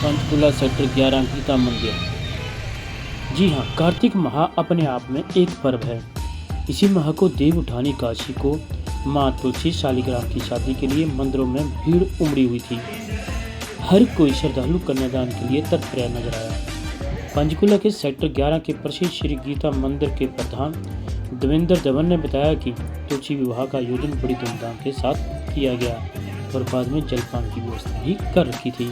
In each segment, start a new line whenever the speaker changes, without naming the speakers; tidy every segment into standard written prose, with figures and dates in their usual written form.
Panchkula sector 11 Gita मंदिर। जी हाँ, कार्तिक माह अपने आप में एक पर्व है। इसी माह को देव उठानी काशी को माँ तुलसी शालिग्राम की शादी के लिए मंदिरों में भीड़ उमड़ी हुई थी। हर कोई श्रद्धालु कन्यादान के लिए तत्पर नजर आया। पंचकुला के सेक्टर 11 के प्रसिद्ध श्री गीता मंदिर के प्रधान देवेंद्र धवन ने बताया कि तुलसी विवाह का आयोजन बड़ी धूमधाम के साथ किया गया और बाद में जलपान की व्यवस्था भी कर रखी थी।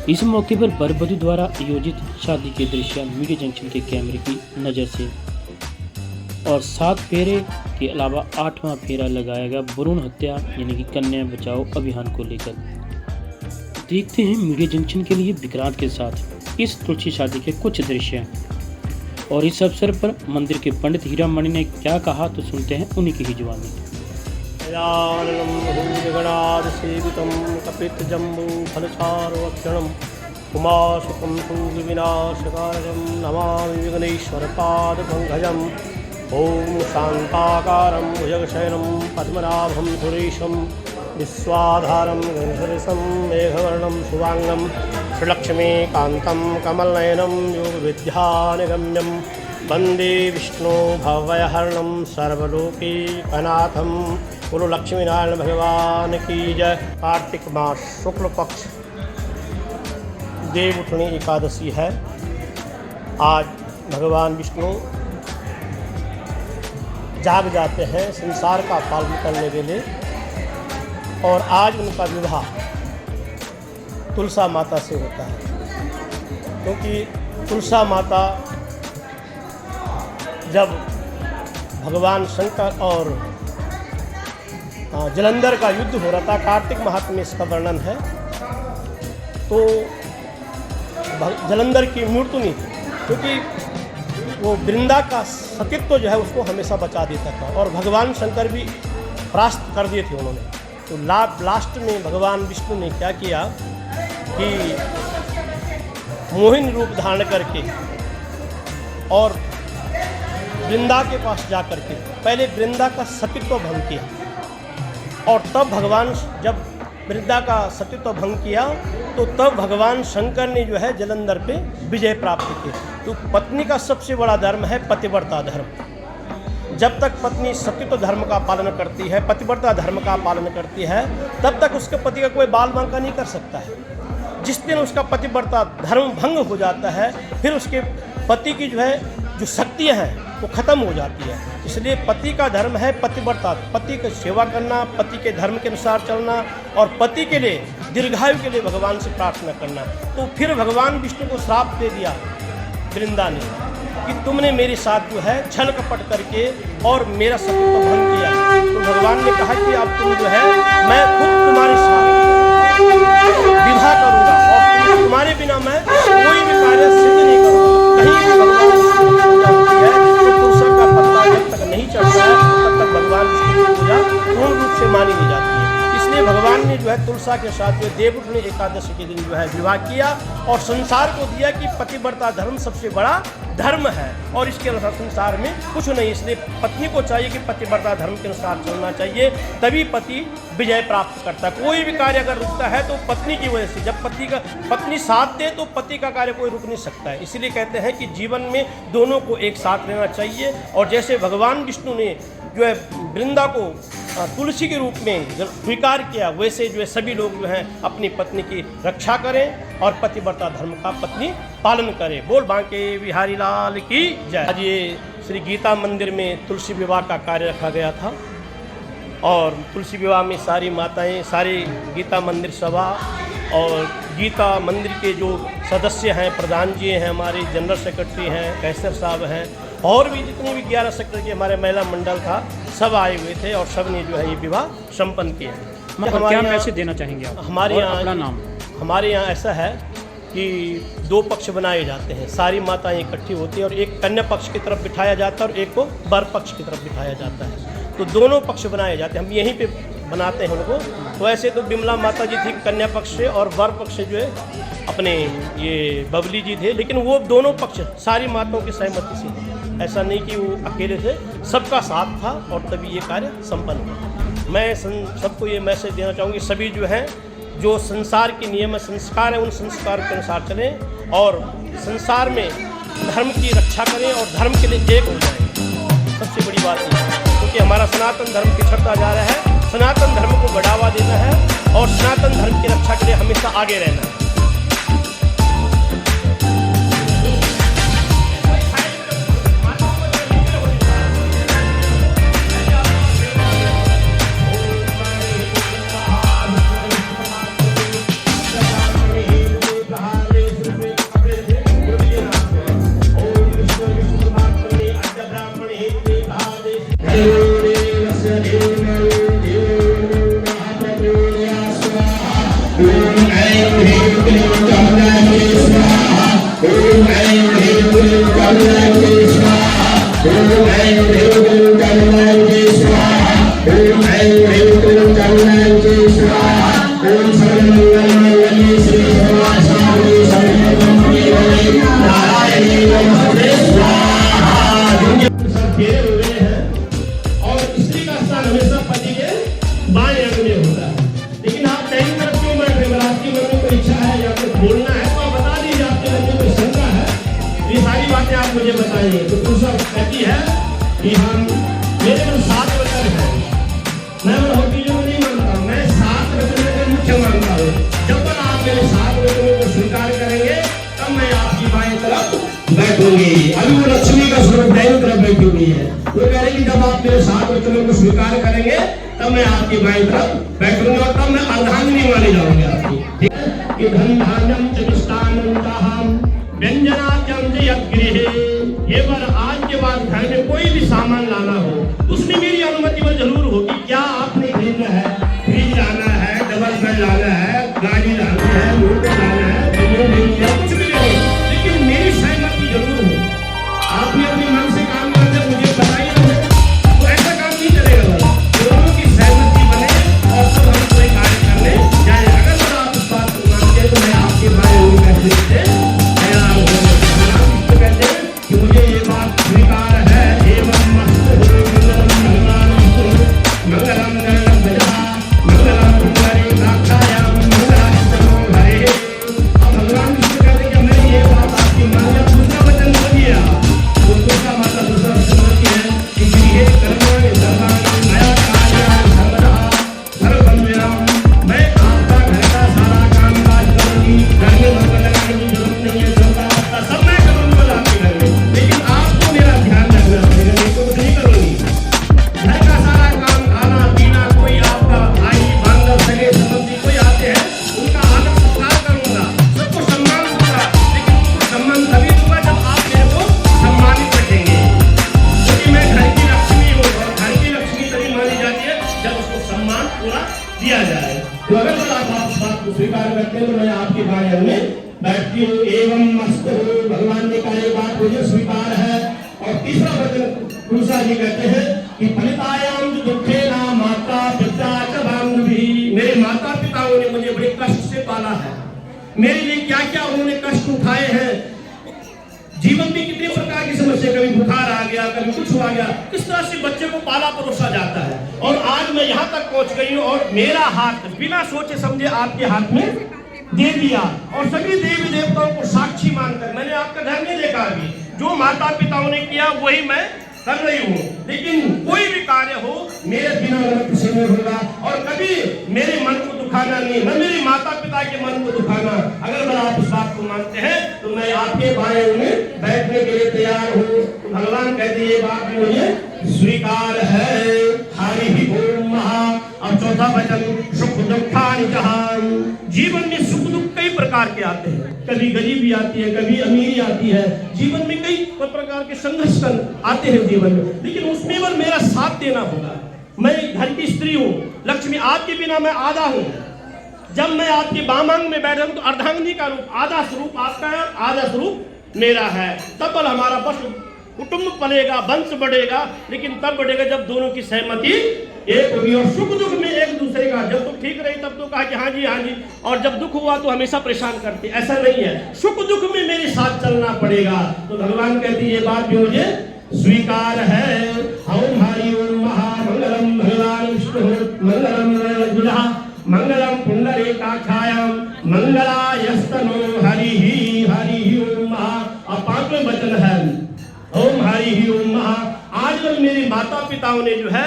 इस मौके पर वर वधू द्वारा आयोजित शादी के दृश्य मीडिया जंक्शन के कैमरे की नज़र से और 7 फेरे के अलावा 8वां फेरा लगाया गया भ्रूण हत्या यानी कि कन्या बचाओ अभियान को लेकर। देखते हैं मीडिया जंक्शन के लिए विक्रांत के साथ इस तुलसी शादी के कुछ दृश्य और इस अवसर पर मंदिर के पंडित हीरामणि ने क्या कहा, तो सुनते हैं उन्हीं की ही जुबानी।
गणादिसेवितं कपितजम्बूफलचारुभक्षणं उमाशुकं सूर्यविनाशकारकं नमामि विघ्नेश्वरपादपङ्कजम् ॐ शान्ताकारं भुजगशयनं पद्मनाभं सुरेशं विश्वाधारं गणेशं मेघवर्णं शुभाङ्गं श्रीलक्ष्मीकान्तं कमलनयनं योगविद्यानिगम्यं वन्दे विष्णु भवयहरणं सर्वलोकैकनाथं बोलो लक्ष्मीनारायण भगवान की जय। कार्तिक मास शुक्ल पक्ष देव उठनी एकादशी है। आज भगवान विष्णु जाग जाते हैं संसार का पालन करने के लिए और आज उनका विवाह तुलसा माता से होता है, क्योंकि तुलसा माता जब भगवान शंकर और जलंधर का युद्ध हो रहा था, कार्तिक माह में इसका वर्णन है, तो जलंधर की मृत्यु नहीं थी, क्योंकि वो वृंदा का सतीत्व जो है उसको हमेशा बचा देता था और भगवान शंकर भी परास्त कर दिए थे उन्होंने। तो लास्ट में भगवान विष्णु ने क्या किया कि मोहिनी रूप धारण करके और वृंदा के पास जा करके पहले वृंदा का सतीत्व भंग किया और तब भगवान जब वृंदा का सतीत्व भंग किया तो तब भगवान शंकर ने जो है जलंधर पे विजय प्राप्त की। तो पत्नी का सबसे बड़ा धर्म है पतिव्रता धर्म। जब तक पत्नी सतीत्व धर्म का पालन करती है, पतिव्रता धर्म का पालन करती है, तब तक उसके पति का कोई बाल बांका नहीं कर सकता है। जिस दिन उसका पतिव्रता धर्म भंग हो जाता है फिर उसके पति की जो शक्तियाँ हैं वो खत्म हो जाती है। इसलिए पति का धर्म है पतिव्रता, पति की सेवा करना, पति के धर्म के अनुसार चलना और पति के लिए दीर्घायु के लिए भगवान से प्रार्थना करना। तो फिर भगवान विष्णु को श्राप दे दिया वृंदा ने कि तुमने मेरे साथ जो है छल कपट करके और मेरा सतीत्व भंग किया। तो भगवान ने कहा कि अब तुम जो है मैं खुद तुम्हारे साथ विवाह करूँगा और तुम्हारे बिना मैं कोई भी कार्य सिद्ध नहीं करूँगा। कहीं जब तक नहीं चढ़ता है तब तक भगवान विष्णु की पूजा पूर्ण रूप से मानी नहीं जाती है। इसलिए भगवान ने जो है तुलसा के साथ जो देव उठनी एकादशी के दिन जो है विवाह किया और संसार को दिया कि पतिव्रता धर्म सबसे बड़ा धर्म है और इसके अनुसार संसार में कुछ नहीं। इसलिए पत्नी को चाहिए कि पतिव्रता धर्म के अनुसार चलना चाहिए, तभी पति विजय प्राप्त करता है। कोई भी कार्य अगर रुकता है तो पत्नी की वजह से, जब पत्नी साथ दे तो पति का कार्य कोई रुक नहीं सकता है। इसीलिए कहते हैं कि जीवन में दोनों को एक साथ रहना चाहिए और जैसे भगवान विष्णु ने जो है वृंदा को तुलसी के रूप में स्वीकार किया, वैसे जो है सभी लोग जो हैं अपनी पत्नी की रक्षा करें और पतिव्रता धर्म का पत्नी पालन करें। बोल बांके बिहारी लाल की जय। आज ये श्री गीता मंदिर में तुलसी विवाह का कार्य रखा गया था और तुलसी विवाह में सारी माताएं, सारी गीता मंदिर सभा और गीता मंदिर के जो सदस्य हैं, प्रधान जी हैं, हमारे जनरल सेक्रेटरी हैं, कैसर साहब हैं और भी जितने भी 11 सेक्टर के हमारे महिला मंडल था, सब आए हुए थे और सब ने जो है ये विवाह संपन्न किया।
क्या मैसेज देना चाहेंगे आप?
हमारे यहाँ ऐसा है कि 2 पक्ष बनाए जाते हैं, सारी माताएं इकट्ठी होती हैं और एक कन्या पक्ष की तरफ बिठाया जाता है और एक को वर पक्ष की तरफ बिठाया जाता है। तो दोनों पक्ष बनाए जाते हैं, हम यहीं पे बनाते हैं उनको। तो ऐसे तो बिमला माता जी थी कन्या पक्ष से और वर पक्ष से जो है अपने ये बबली जी थे, लेकिन वो दोनों पक्ष सारी माताओं की सहमति से, ऐसा नहीं कि वो अकेले थे, सबका साथ था और तभी ये कार्य संपन्न हुआ। मैं सबको ये मैसेज देना चाहूँगी, सभी जो हैं जो संसार के नियम संस्कार हैं उन संस्कार के अनुसार चलें और संसार में धर्म की रक्षा करें और धर्म के लिए एक हो जाएं। सबसे बड़ी बात ये है, क्योंकि हमारा सनातन धर्म पिछड़ता जा रहा है। सनातन धर्म को बढ़ावा देना है और सनातन धर्म की रक्षा के लिए हमेशा आगे रहना है।
मुझे बताइए तो दूसरा कहती है कि हम मेरे को 7 वचन है, मैं और चीजों को नहीं मानता, मैं 7 वचनों को मुख्य मानता हूँ। जब तक आप मेरे 7 वचनों को स्वीकार करेंगे तब मैं आपकी बाएं तरफ बैठूंगी। अभी वो लक्ष्मी का स्वरूप दाईं तरफ बैठी हुई है, वो कह रही कि जब आप मेरे 7 वचनों को स्वीकार करेंगे तब मैं आपकी बाएं तरफ बैठूंगी और तब मैं अर्धांगिनी मानी जाऊंगी आपकी। ठीक है कि धन धान्यम च मिष्टान्नं चाहम व्यंजनाद्यम च यद्गृहे। ये बार आज के बाद घर में कोई भी सामान लाना हो उसमें मेरी अनुमति वो जरूर होगी। क्या आपने खरीदना है, फ्रिज लाना है, डबल बेड लाना है, गाड़ी लाना है, मोटर लाना है, कुछ भी ले, लेकिन मेरी सहमति जरूर हो। आपने अपने मन से काम करके मुझे बताइए तो ऐसा काम नहीं चलेगा। दोनों की सहमति बने और तब हम कोई कार्य करने जाए। अगर आप इस बात को मानते हैं तो मैं आपके बारे में कहते हैं कि मुझे ये बात स्वीकार है। एवं मस्तु मंगलम भगवान मंगलम गणम भजा मंगलम पुंडरी काक्षायाम मंगलाष्टको हरे। अब भगवान विष्णु कहते हैं कि मैं ये बात आपकी मान लिया। दूसरा वचन बोलिए तो दूसरा माता दूसरा वचन बोलती है कि गृहे कर्माणि सर्वाणि मया कार्याणि सर्वदा सर्वं मैं आपका घर का सारा काम काज करूंगी। घर में मंगल लगाने की जरूरत नहीं है, चलता सब मैं करूंगा आपके घर में, लेकिन आपको मेरा ध्यान रखना पड़ेगा। मैं तो कुछ नहीं करूंगी। घर का सारा काम, खाना पीना, कोई आपका भाई बांधव सगे संबंधी कोई आते हैं उनका आदर सत्कार करूंगा, सबको सम्मान दूंगा, लेकिन उनको सम्मान तभी दूंगा जब आप मेरे को सम्मानित रखेंगे। क्योंकि मैं घर की लक्ष्मी हूँ और घर की लक्ष्मी तभी मानी जाती है जब उसको सम्मान पूरा दिया जाए। तो अगर आप इस बात को स्वीकार करते हैं तो मैं आपके बारे में बैठती हूँ। एवं मस्तु भगवान ने कहा ये बात मुझे स्वीकार है। और तीसरा वचन तुलसा जी कहते हैं कि फलितायाम दुखेना माता पिता च बांधवी। मेरे माता पिताओं ने मुझे बड़े कष्ट से पाला है, मेरे लिए क्या क्या उन्होंने कष्ट उठाए हैं। जीवन में कितने प्रकार की समस्या, कभी बुखार आ गया, कभी कुछ हुआ गया, किस तरह से बच्चे को पाला परोसा जाता है। और आज मैं यहाँ तक पहुँच गई हूँ और मेरा हाथ बिना सोचे समझे आपके हाथ में दे दिया और सभी देवी देवताओं को साक्षी मानकर मैंने आपका धर्म नहीं देखा। अभी जो माता पिताओं ने किया वही मैं कर रही हूँ, लेकिन कोई भी कार्य हो मेरे बिना किसी नहीं होगा और कभी मेरे मन को दुखाना नहीं, न मेरे माता पिता के मन को दुखाना। अगर आप इस बात को मानते हैं तो मैं आपके बारे में बैठने के लिए तैयार हूँ। तो भगवान कहते ये बात भी मुझे स्वीकार है। हरि ओम महा। अब चौथा वचन सुख दुखानि जहान। जीवन में सुख दुख कई प्रकार के आते हैं, कभी गरीबी आती है, कभी अमीरी आती है, जीवन में कई प्रकार के संघर्ष आते हैं जीवन में, लेकिन उसमें पर मेरा साथ देना होगा। मैं घर की स्त्री हूँ, लक्ष्मी आपके बिना मैं आधा हूँ। जब मैं आपके बामांग में बैठा हूँ तो अर्धांगिनी का रूप, आधा स्वरूप आपका है, आधा स्वरूप मेरा है। तब बल हमारा बस कुटुंब पलेगा, वंश बढ़ेगा, लेकिन तब बढ़ेगा जब दोनों की सहमति एक होगी। और सुख दुख में एक दूसरे का, जब तुम ठीक रही तब तो कहा कि हाँ जी, और जब दुख हुआ तो हमेशा परेशान करते। ऐसा नहीं है, सुख दुख में मेरे साथ चलना पड़ेगा। तो भगवान कहती है ये बात भी मुझे स्वीकार है। ओम हरि ओम महा। मंगलम भगवान विष्णु मंगलम मंगलम पुंडरीकाक्ष मंगलायस्तनो हरिः हरिः ओम महा। अब पांचवें वचन है ओम हरिः ओम महा। आजकल मेरे माता पिताओं ने जो है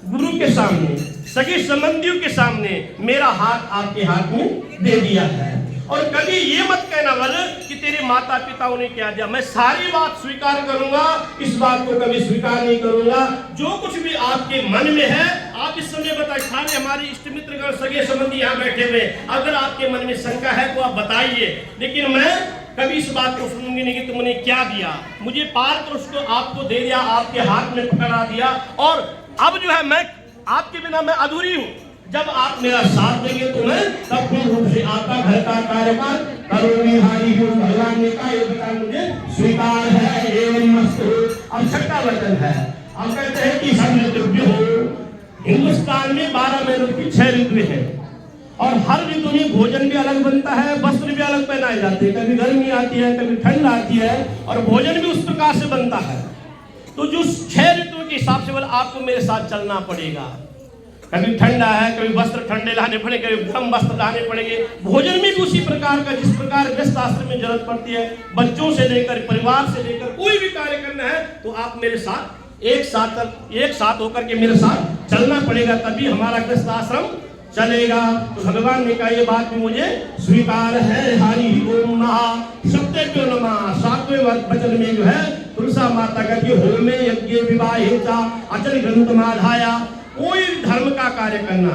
गुरु के सामने, सगे संबंधियों के सामने मेरा हाथ आपके हाथ में दे दिया है। और कभी ये मत कहना बल कि तेरे माता पिताओं ने क्या दिया। मैं सारी बात स्वीकार करूंगा, इस बात को कभी स्वीकार नहीं करूंगा। जो कुछ भी आपके मन में है आप इस समय बताइए। सारे हमारे इष्ट मित्रगण सगे संबंधी यहाँ बैठे हुए, अगर आपके मन में शंका है तो आप बताइए, लेकिन मैं कभी इस बात को सुनूंगी नहीं कि तुमने क्या दिया। मुझे पार कर उसको आपको दे दिया, आपके हाथ में पकड़ा दिया, और अब जो है मैं आपके बिना मैं अधूरी हूँ। जब आप मेरा साथ देंगे तो मैं तब पूर्ण रूप से आपका घर का कार्यकाल करूंगी। हरि ओम। भगवान ने कहा ये बता मुझे स्वीकार है एवं मस्तु। अब छठा वचन है, अब कहते हैं कि सब ऋतु हो। हिंदुस्तान में 12 महीनों की 6 ऋतु है, और हर ऋतु में भोजन भी अलग बनता है, वस्त्र भी अलग पहनाए जाते हैं। कभी गर्मी आती है, कभी ठंड आती है, और भोजन भी उस प्रकार से बनता है। तो जो 6 ऋतुओं के हिसाब से बोला आपको मेरे साथ चलना पड़ेगा। कभी ठंडा है, कभी वस्त्र ठंडे लाने पड़ेंगे, कभी गर्म वस्त्र लाने पड़ेंगे। भोजन में भी उसी प्रकार का, जिस प्रकार गृहस्थ आश्रम में जरूरत पड़ती है, बच्चों से लेकर परिवार से लेकर कोई भी कार्य करना है तो आप मेरे साथ एक साथ होकर के मेरे साथ चलना पड़ेगा, तभी हमारा गृहस्थ आश्रम चलेगा। तो भगवान ने कहा ये बात भी मुझे स्वीकार है। हरि ओम महा। सत्यज्ञो नमः। 7वें वचन में जो है तुलसा माता का होमे यज्ञ विवाहेचा अचल ग्रंथमाधाया। कोई धर्म का कार्य करना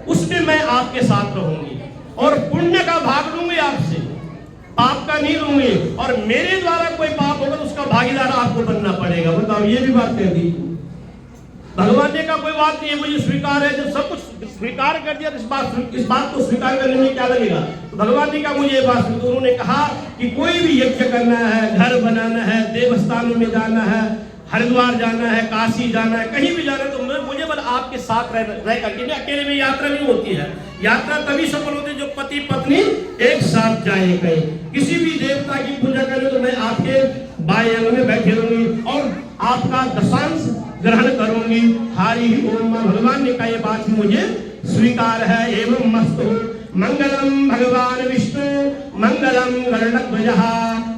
उसमें मैं आपके साथ रहूंगी, और पुण्य का भाग लूंगी आपसे, पाप का नहीं लूंगी। और मेरे द्वारा कोई पाप होगा तो उसका भागीदार आपको बनना पड़ेगा। बताओ, ये भी बात कह दी। भगवान ने का कोई बात नहीं है, मुझे स्वीकार है। जब सब कुछ स्वीकार कर दिया तो इस बात को स्वीकार करने में क्या लगेगा। तो भगवान ने कहा मुझे ये बात, तो उन्होंने कहा कि कोई भी यज्ञ करना है, घर बनाना है, देवस्थानों में जाना है, हरिद्वार जाना है, काशी जाना है, कहीं भी जाना है, तो मुझे बस आपके साथ रह करके। अकेले में यात्रा नहीं होती है। यात्रा तभी सफल होती है जो पति पत्नी एक साथ जाए कहीं। किसी भी देवता की पूजा करें तो मैं आपके बाएं अंग में बैठे रहूंगी और आपका दशांश ग्रहण करूंगी। हरि ओम। भगवान ने कहा ये बात मुझे स्वीकार है। एवं मस्तु। मंगलम भगवान विष्णु मंगलम गरुड़ध्वजः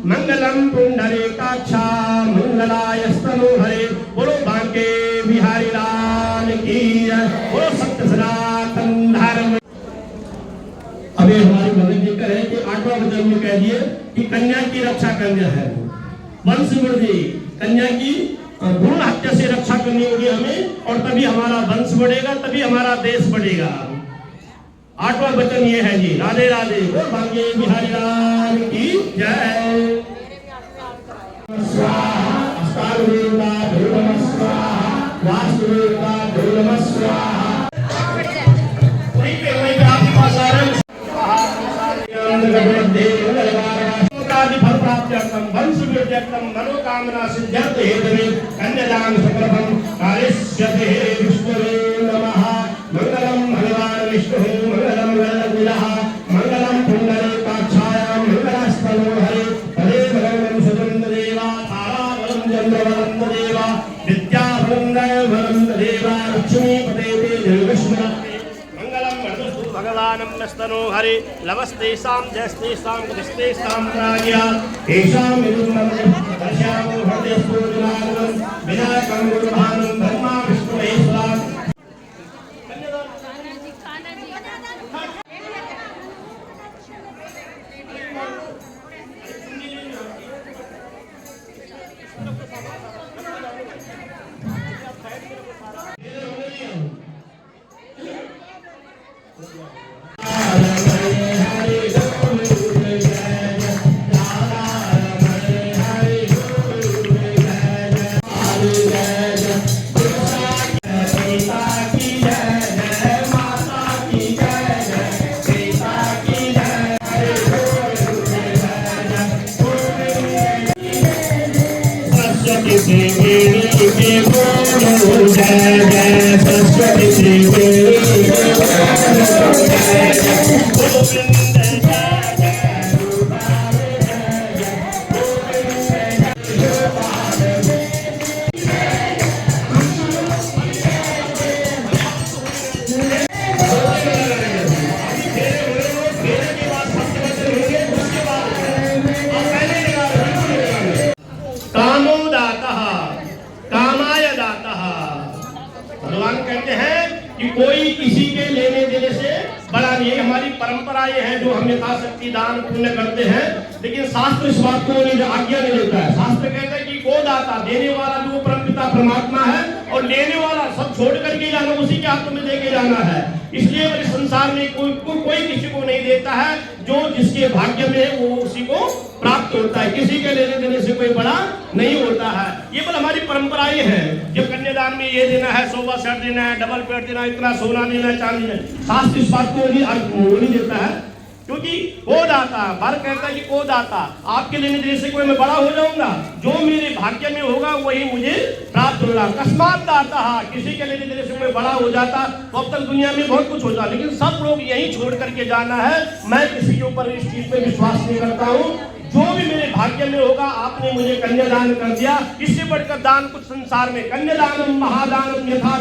मंगलम पुंडरीकाक्षा मंगलायस्तनो हरे। बोलो बांके बिहारी लाल की जय। बोलो सत्य सनातन धर्म। अभी हमारे भगत जी कह रहे हैं कि 8वां वचन में कह दिए कि कन्या की रक्षा करना है, वंश वृद्धि, कन्या की भ्रूण हत्या से रक्षा करनी होगी हमें, और तभी हमारा वंश बढ़ेगा, तभी हमारा देश बढ़ेगा। 8वां वचन ये है जी। राधे राधे। बोल भाग्य बिहारी लाल की जय। स्वाहा। अस्तारूढ़ा ध्रुवम स्वाहा। वास्तुरूढ़ा ध्रुवम स्वाहा। वहीं पे आपके पास आ रहे हैं। वंश वृद्ध्यर्थम मनोकामना सिद्ध्यर्थ हेतवे कन्यादान सुप्रभम कार्यस्यते विष्णुवे नमः। मंगलम भगवान विष्णु मंगलम गरुड़ध्वजः मंगलम पुंडरीकाक्षायां मंगलास्तनो हरे। तदेव भगवन् सुदन्त देवा ताराबलं चन्द्रबलं देवा विद्याबलं दैवबलं देवा लक्ष्मीपते ते विष्णुपते। भगवानं नस्तनो हरे। लवस्तेषां जयस्तेषां कृतेषां प्राज्ञा तेषां विदुर्मं दर्शयामो हृदयस्फूर्तिमानं विनायकं गुरुभानं ब्रह्मा विष्णु महेश्वरः।
कहते हैं कि कोई किसी के लेने देने से बड़ा नहीं है। हमारी परंपराएं हैं जो हम यथाशक्ति दान पुण्य करते हैं, लेकिन शास्त्र इस बात को आज्ञा नहीं देता है। शास्त्र कहता है कि गोदाता, देने वाला जो परमपिता परमात्मा है, और लेने वाला सब छोड़ करके जाना, उसी के हाथ में देके जाना है। इसलिए इस संसार में कोई किसी को नहीं देता है, जो जिसके भाग्य में है वो उसी को प्राप्त होता है। किसी के लेने देने से कोई बड़ा नहीं होता है। ये बल हमारी परंपराएं हैं। जब कन्यादान में ये देना है, सोफा सेट देना है, डबल बेड देना है, इतना सोना देना है, चांदी देना, शास्त्र इस बात को नहीं देता है, क्योंकि गोदाता, भारत कहता है कि गोदाता, आपके लेने देने से कोई मैं बड़ा हो जाऊंगा, जो मेरे भाग्य में होगा वही मुझे प्राप्त होगा। अकस्मात दाता, किसी के लेने देने से कोई बड़ा हो जाता तो अब तक दुनिया में बहुत कुछ होता, लेकिन सब लोग यही छोड़ करके जाना है। मैं किसी के ऊपर इस चीज पे विश्वास नहीं करता हूँ। जो भी मेरे भाग्य में होगा, आपने मुझे कन्यादान कर दिया, इससे बढ़कर दान कुछ संसार में, कन्यादानम महादानम यथा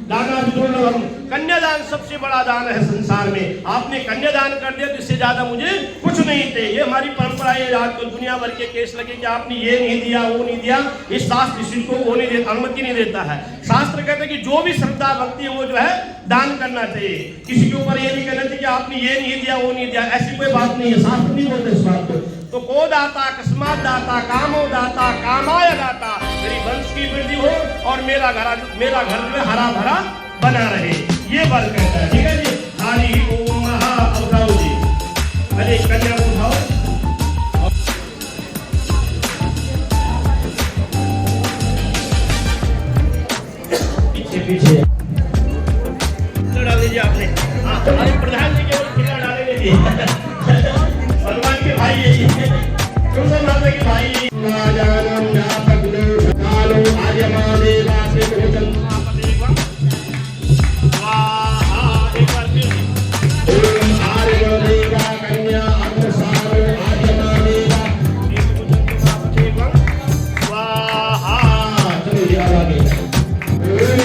दाना विदुर्लभम, कन्यादान सबसे बड़ा दान है संसार में। आपने कन्यादान कर दिया तो इससे ज्यादा मुझे कुछ नहीं थे। ये हमारी परंपरा है। आज तो दुनिया भर के केस लगे कि आपने ये नहीं दिया, वो नहीं दिया। इस शास्त्र किसी को वो नहीं देता, अनुमति नहीं देता है। शास्त्र कहते हैं कि जो भी श्रद्धा भक्ति है वो जो है दान करना चाहिए। किसी के ऊपर ये नहीं कहना चाहिए कि आपने ये नहीं दिया, वो नहीं दिया, ऐसी कोई बात नहीं है। शास्त्र नहीं बोलते इस बात को। तो को दाता, अकस्मात दाता, कामो दाता, कामाय दाता, मेरी वंश की वृद्धि हो और मेरा घर जो है हरा भरा बना रहे, ये बल कहता है। ठीक है जी। हरि ओम महा उठाओ जी, अरे कन्या को उठाओ। पीछे डाल दीजिए आपने। अरे प्रधान जी केवल खिला डाले दीजिए। भगवान के भाई है, तुम सब माता के भाई। जानम व्यापक कालो आर्यमादेवा से स्वाहा। एक बार फिर ओम आर्यमादेवा कन्या अग्रसारो आर्यमादेवा स्वाहा। चलो जी आगे। जय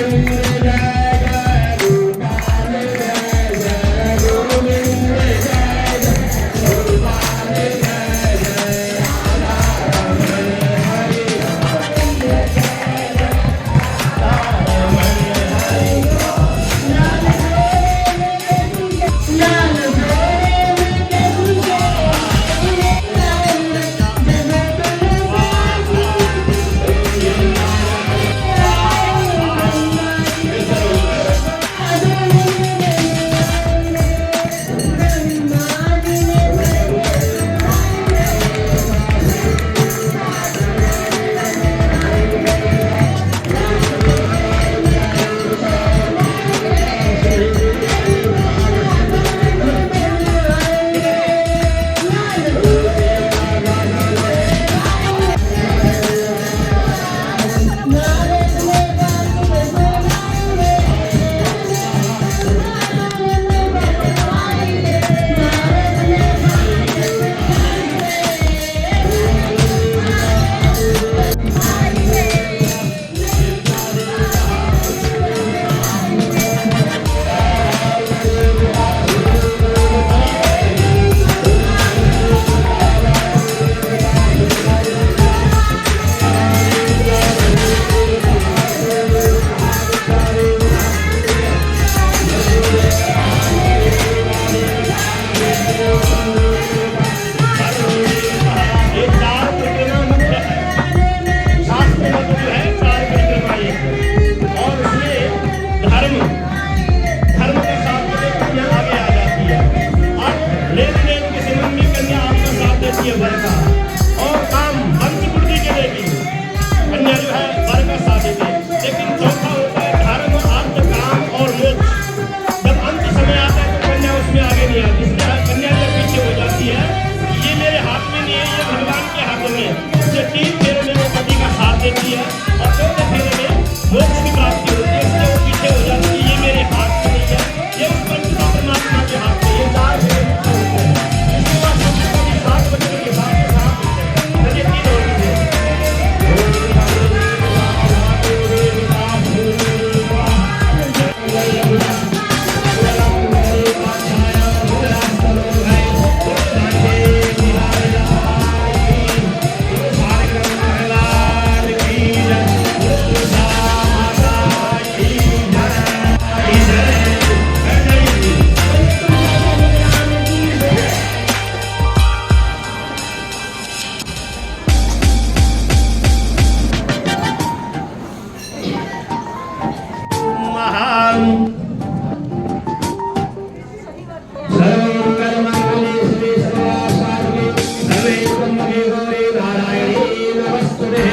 सर्वमंगलमांगल्ये शिवे सर्वार्थसाधिके शरण्ये त्र्यंबके गौरी नारायणी नमस्तुते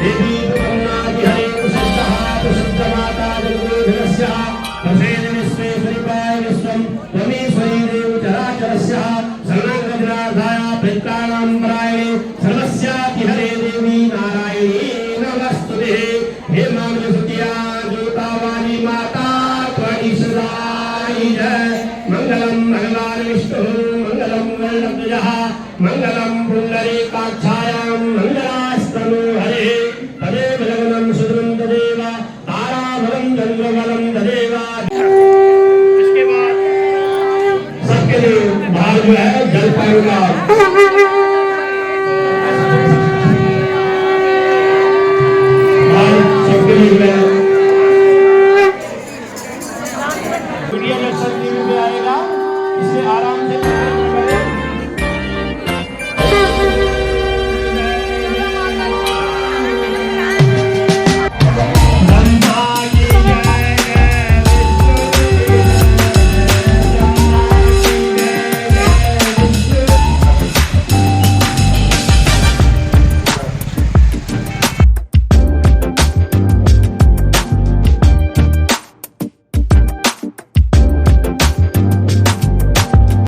देवी प्रपन्नादिहरे प्रसिद्धमाता जगद्गुरुधरस्यः प्रसेन विश्वेश्वरीपाय विश्वं त्वमेश्वरी देव चराचरस्य सर्वगजनार्थाय प्रेतानां परायणे सर्वस्यातिहरे देवी नारायणी नमस्तुते हे मामलसुतिया ज्योतावाणी माता त्वयि सदाई जय मंगलम भगवान विष्णु मंगलम गरुड़ध्वजः मंगलम पुंडरीकाक्षायां मंगलम